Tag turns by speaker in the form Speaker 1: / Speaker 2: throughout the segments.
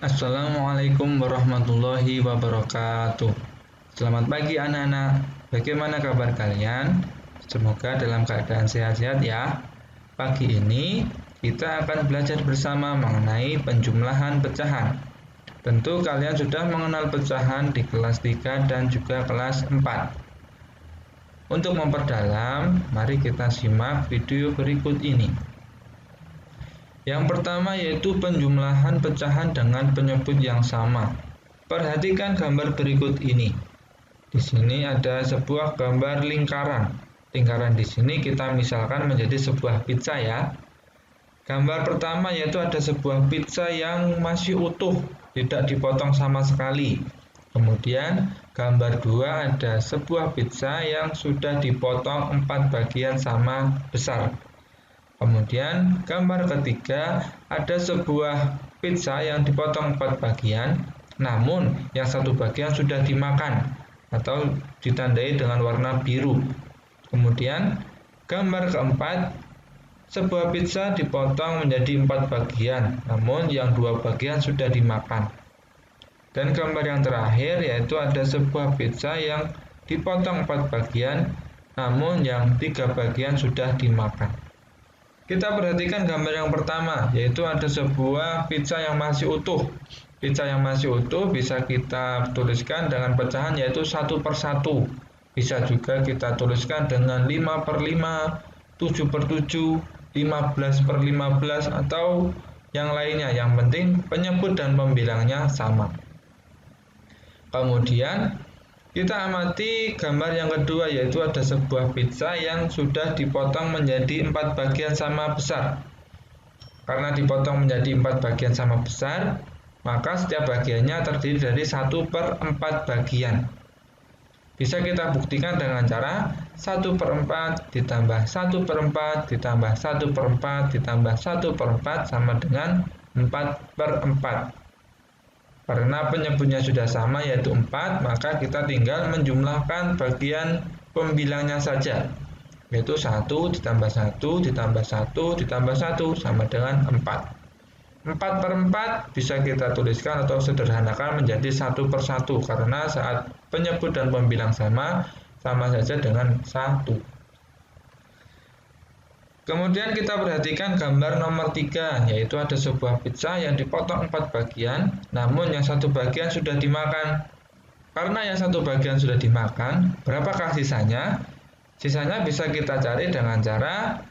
Speaker 1: Assalamualaikum warahmatullahi wabarakatuh. Selamat pagi anak-anak. Bagaimana kabar kalian? Semoga dalam keadaan sehat-sehat ya. Pagi ini kita akan belajar bersama mengenai penjumlahan pecahan. Tentu kalian sudah mengenal pecahan di kelas 3 dan juga kelas 4. Untuk memperdalam, mari kita simak video berikut ini. Yang pertama yaitu penjumlahan pecahan dengan penyebut yang sama. Perhatikan gambar berikut ini. Di sini ada sebuah gambar lingkaran. Lingkaran di sini kita misalkan menjadi sebuah pizza ya. Gambar pertama yaitu ada sebuah pizza yang masih utuh, tidak dipotong sama sekali. Kemudian gambar 2 ada sebuah pizza yang sudah dipotong 4 bagian sama besar. Kemudian gambar ketiga ada sebuah pizza yang dipotong 4 bagian, namun yang satu bagian sudah dimakan atau ditandai dengan warna biru. Kemudian gambar keempat, sebuah pizza dipotong menjadi 4 bagian, namun yang 2 bagian sudah dimakan. Dan gambar yang terakhir yaitu ada sebuah pizza yang dipotong 4 bagian, namun yang 3 bagian sudah dimakan. Kita perhatikan gambar yang pertama, yaitu ada sebuah pizza yang masih utuh. Pizza yang masih utuh bisa kita tuliskan dengan pecahan yaitu 1 per 1. Bisa juga kita tuliskan dengan 5 per 5, 7 per 7, 15 per 15, atau yang lainnya. Yang penting penyebut dan pembilangnya sama. Kemudian kita amati gambar yang kedua yaitu ada sebuah pizza yang sudah dipotong menjadi 4 bagian sama besar. Karena dipotong menjadi 4 bagian sama besar, maka setiap bagiannya terdiri dari 1 per 4 bagian. Bisa kita buktikan dengan cara 1 per 4 ditambah 1 per 4 ditambah 1 per 4 ditambah 1 per 4 sama dengan 4 per 4. Karena penyebutnya sudah sama yaitu 4, maka kita tinggal menjumlahkan bagian pembilangnya saja. Yaitu 1 ditambah 1 ditambah 1 ditambah 1 sama dengan 4. 4 per 4 bisa kita tuliskan atau sederhanakan menjadi 1 per 1. Karena saat penyebut dan pembilang sama saja dengan 1. Kemudian kita perhatikan gambar nomor 3, yaitu ada sebuah pizza yang dipotong 4 bagian, namun yang satu bagian sudah dimakan. Karena yang satu bagian sudah dimakan, berapakah sisanya? Sisanya bisa kita cari dengan cara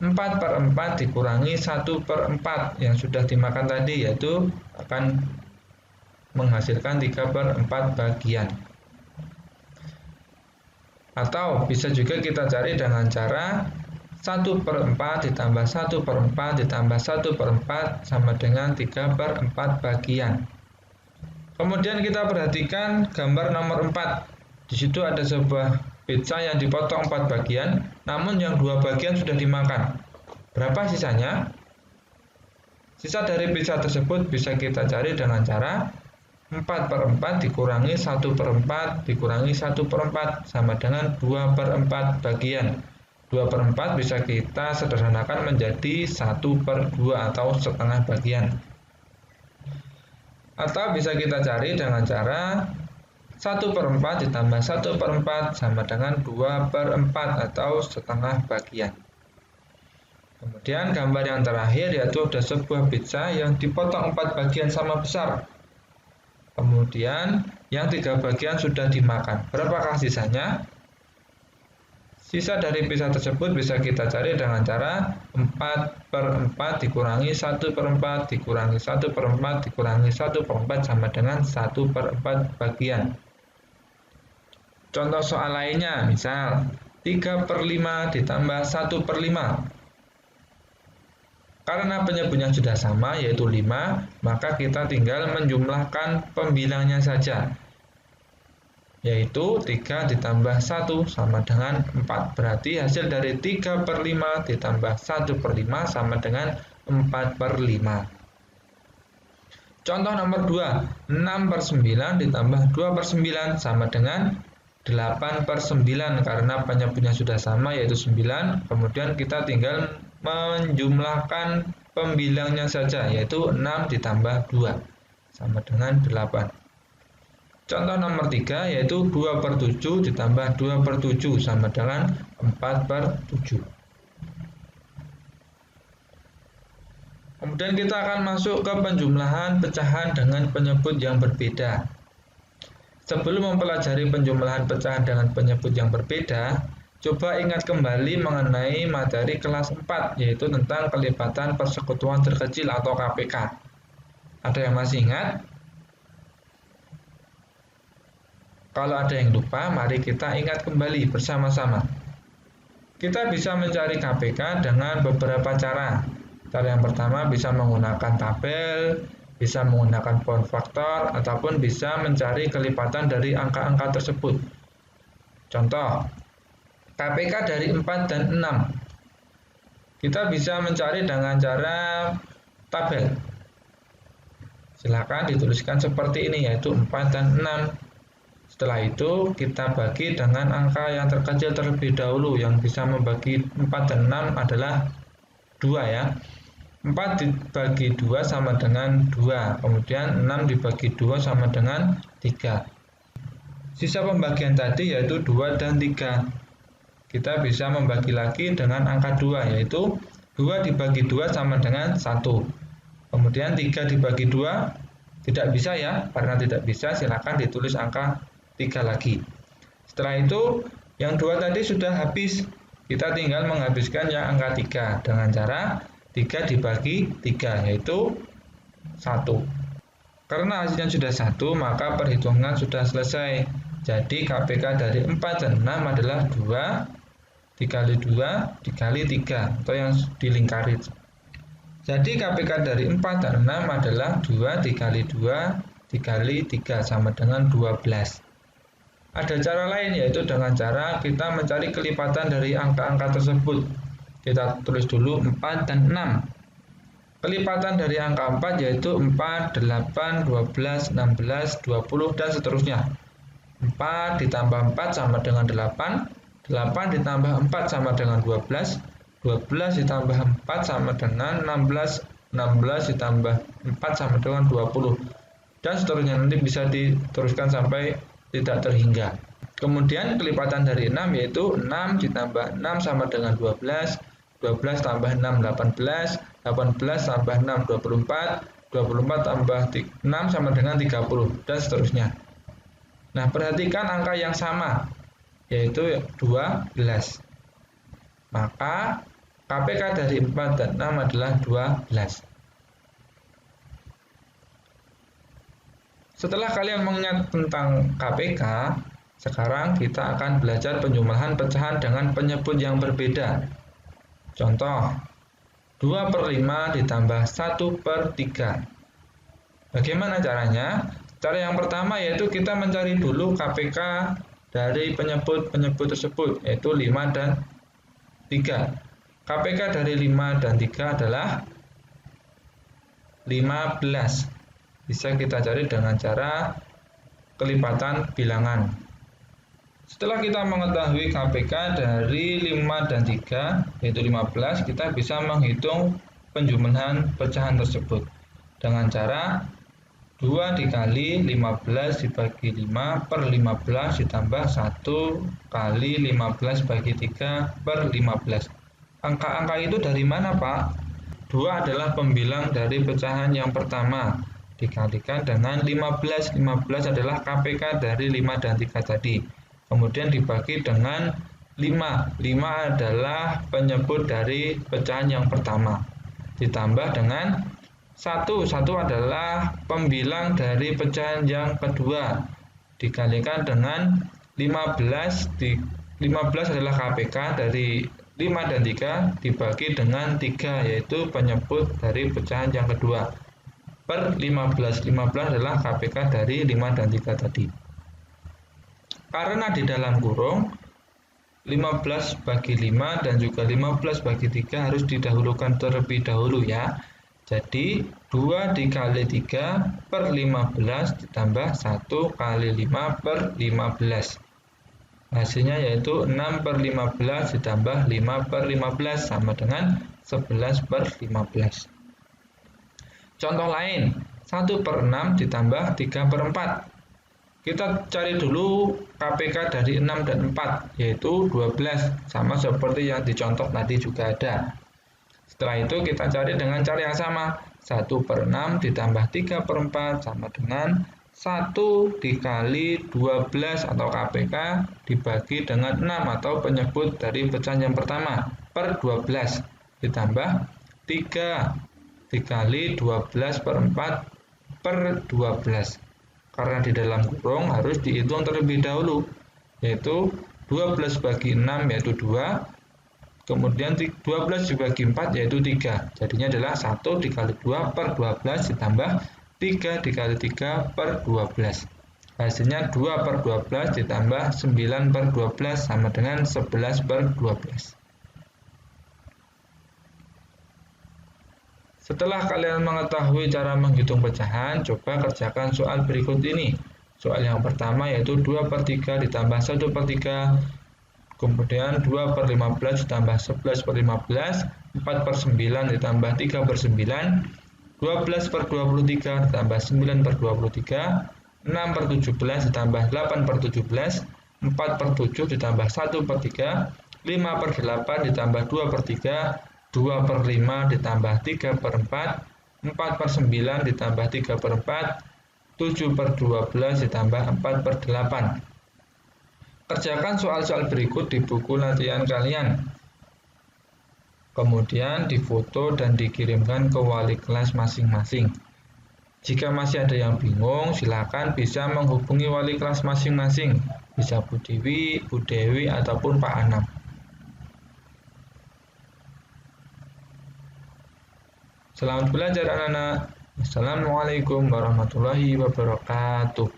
Speaker 1: 4 per 4 dikurangi 1 per 4 yang sudah dimakan tadi, yaitu akan menghasilkan 3 per 4 bagian. Atau bisa juga kita cari dengan cara 1 per 4 ditambah 1 per 4 ditambah 1 per 4 sama dengan 3 per 4 bagian. Kemudian kita perhatikan gambar nomor 4. Di situ ada sebuah pizza yang dipotong 4 bagian, namun yang 2 bagian sudah dimakan. Berapa sisanya? Sisa dari pizza tersebut bisa kita cari dengan cara 4 per 4 dikurangi 1 per 4 dikurangi 1 per 4 sama dengan 2 per 4 bagian. 2 per 4 bisa kita sederhanakan menjadi 1 per 2 atau setengah bagian. Atau bisa kita cari dengan cara 1 per 4 ditambah 1 per 4 sama dengan 2 per 4 atau setengah bagian. Kemudian gambar yang terakhir yaitu ada sebuah pizza yang dipotong 4 bagian sama besar. Kemudian yang 3 bagian sudah dimakan. Berapakah sisanya? Sisa dari pizza tersebut bisa kita cari dengan cara 4 per 4 dikurangi 1 per 4 dikurangi 1 per 4 dikurangi 1 per 4 sama dengan 1 per 4 bagian. Contoh soal lainnya, misal 3 per 5 ditambah 1 per 5. Karena penyebutnya sudah sama yaitu 5, maka kita tinggal menjumlahkan pembilangnya saja. Yaitu 3 ditambah 1 sama dengan 4. Berarti hasil dari 3 per 5 ditambah 1 per 5 sama dengan 4 per 5. Contoh nomor 2, 6 per 9 ditambah 2 per 9 sama dengan 8 per 9. Karena penyebutnya sudah sama yaitu 9, kemudian kita tinggal menjumlahkan pembilangnya saja yaitu 6 ditambah 2. sama dengan 8. Contoh nomor 3 yaitu 2/7 ditambah 2/7 sama dengan 4/7. Kemudian kita akan masuk ke penjumlahan pecahan dengan penyebut yang berbeda. Sebelum mempelajari penjumlahan pecahan dengan penyebut yang berbeda, coba ingat kembali mengenai materi kelas 4, yaitu tentang kelipatan persekutuan terkecil atau KPK. Ada yang masih ingat? Kalau ada yang lupa, mari kita ingat kembali bersama-sama. Kita bisa mencari KPK dengan beberapa cara. Cara yang pertama bisa menggunakan tabel, bisa menggunakan poin faktor, ataupun bisa mencari kelipatan dari angka-angka tersebut. Contoh, KPK dari 4 dan 6. Kita bisa mencari dengan cara tabel. Silakan dituliskan seperti ini, yaitu 4 dan 6. Setelah itu kita bagi dengan angka yang terkecil terlebih dahulu. Yang bisa membagi 4 dan 6 adalah 2 ya. 4 dibagi 2 sama dengan 2. Kemudian 6 dibagi 2 sama dengan 3. Sisa pembagian tadi yaitu 2 dan 3. Kita bisa membagi lagi dengan angka 2, yaitu 2 dibagi 2 sama dengan 1. Kemudian 3 dibagi 2 tidak bisa ya, karena tidak bisa silakan ditulis angka 3 lagi. Setelah itu yang 2 tadi sudah habis, kita tinggal menghabiskan yang angka 3 dengan cara 3 dibagi 3, yaitu 1. Karena hasilnya sudah 1, maka perhitungan sudah selesai. Jadi KPK dari 4 dan 6 adalah 2 dikali 2 dikali 3, atau yang dilingkari. Jadi KPK dari 4 dan 6 adalah 2 dikali 2 dikali 3 sama dengan 12. Ada cara lain, yaitu dengan cara kita mencari kelipatan dari angka-angka tersebut. Kita tulis dulu 4 dan 6. Kelipatan dari angka 4 yaitu 4, 8, 12, 16, 20, dan seterusnya. 4 ditambah 4 sama dengan 8, 8 ditambah 4 sama dengan 12, 12 ditambah 4 sama dengan 16, 16 ditambah 4 sama dengan 20, dan seterusnya. Nanti bisa diteruskan sampai tidak terhingga. Kemudian kelipatan dari 6 yaitu 6 ditambah 6 sama dengan 12, 12 tambah 6, 18, 18 tambah 6, 24, 24 tambah 6 sama dengan 30, dan seterusnya. Nah, perhatikan angka yang sama, yaitu 12. Maka KPK dari 4 dan 6 adalah 12. Setelah kalian mengingat tentang KPK, sekarang kita akan belajar penjumlahan pecahan dengan penyebut yang berbeda. Contoh, 2/5 ditambah 1/3. Bagaimana caranya? Cara yang pertama yaitu kita mencari dulu KPK dari penyebut-penyebut tersebut, yaitu 5 dan 3. KPK dari 5 dan 3 adalah 15. Bisa kita cari dengan cara kelipatan bilangan. Setelah kita mengetahui KPK dari 5 dan 3, yaitu 15, kita bisa menghitung penjumlahan pecahan tersebut dengan cara 2 dikali 15 dibagi 5 per 15 ditambah 1 kali 15 bagi 3 per 15. Angka-angka itu dari mana, Pak? 2 adalah pembilang dari pecahan yang pertama, dikalikan dengan 15. 15 adalah KPK dari 5 dan 3 tadi. Kemudian dibagi dengan 5. 5 adalah penyebut dari pecahan yang pertama. Ditambah dengan 1. 1 adalah pembilang dari pecahan yang kedua. Dikalikan dengan 15. 15 adalah KPK dari 5 dan 3 dibagi dengan 3, yaitu penyebut dari pecahan yang kedua. Per 15. 15 adalah KPK dari 5 dan 3 tadi. Karena di dalam kurung 15 bagi 5 dan juga 15 bagi 3 harus didahulukan terlebih dahulu ya. Jadi 2 dikali 3 per 15 ditambah 1 kali 5 per 15. Hasilnya yaitu 6 per 15 ditambah 5 per 15 sama dengan 11 per 15. Contoh lain, 1/6 ditambah 3/4. Kita cari dulu KPK dari 6 dan 4, yaitu 12, sama seperti yang dicontoh tadi juga ada. Setelah itu kita cari dengan cara yang sama, 1/6 ditambah 3/4 sama dengan 1 dikali 12 atau KPK dibagi dengan 6 atau penyebut dari pecahan yang pertama, per 12 ditambah 3 dikali 12/4 per 12. Karena di dalam kurung harus dihitung terlebih dahulu, yaitu 12 bagi 6 yaitu 2, kemudian 12 dibagi 4 yaitu 3. Jadinya adalah 1 dikali 2 per 12 ditambah 3 dikali 3 per 12. Hasilnya 2 per 12 ditambah 9 per 12 sama dengan 11 per 12. Setelah kalian mengetahui cara menghitung pecahan, coba kerjakan soal berikut ini. Soal yang pertama yaitu 2/3 ditambah 1/3, kemudian 2/15 ditambah 11/15, 4/9 ditambah 3/9, 12/23 ditambah 9/23, 6/17 ditambah 8/17, 4/7 ditambah 1/3, 5/8 ditambah 2/3, 2/5 ditambah 3/4, 4/9 ditambah 3/4, 7/12 ditambah 4/8. Kerjakan soal-soal berikut di buku latihan kalian. Kemudian difoto dan dikirimkan ke wali kelas masing-masing. Jika masih ada yang bingung, silakan bisa menghubungi wali kelas masing-masing. Bisa Bu Dewi, ataupun Pak Anam. Selamat belajar anak-anak. Assalamualaikum warahmatullahi wabarakatuh.